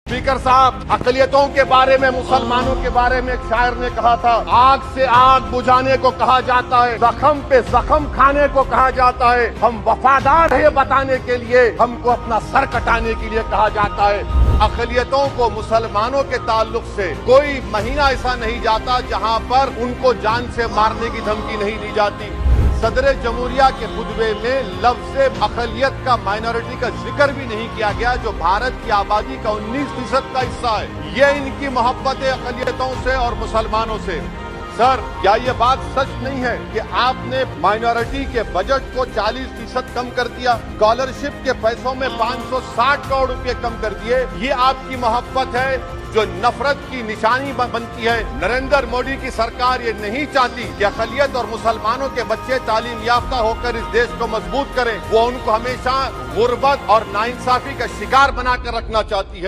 Speaker साहब, अकलियतों के बारे में, मुसलमानों के बारे में एक शायर ने कहा था, आग से आग बुझाने को कहा जाता है, जख्म पे जख्म खाने को कहा जाता है। हम वफादार है बताने के लिए हमको अपना सर कटाने के लिए कहा जाता है। अकलियतों को मुसलमानों के ताल्लुक से कोई महीना ऐसा नहीं जाता जहां पर उनको जान से मारने की धमकी नहीं दी जाती। सदर जमहूरिया के खुतबे में लफ्ज़ अक़लियत का, माइनॉरिटी का जिक्र भी नहीं किया गया, जो भारत की आबादी का 19% का हिस्सा है। ये इनकी मोहब्बत है अक़लियतों से और मुसलमानों से। सर, क्या ये बात सच नहीं है कि आपने माइनॉरिटी के बजट को 40% कम कर दिया, स्कॉलरशिप के पैसों में 560 करोड़ रुपए कम कर दिए? ये आपकी मोहब्बत है जो नफरत की निशानी बनती है। नरेंद्र मोदी की सरकार ये नहीं चाहती कि अक़लियत और मुसलमानों के बच्चे तालीम याफ्ता होकर इस देश को मजबूत करें। वो उनको हमेशा गुर्बत और नाइंसाफी का शिकार बनाकर रखना चाहती है।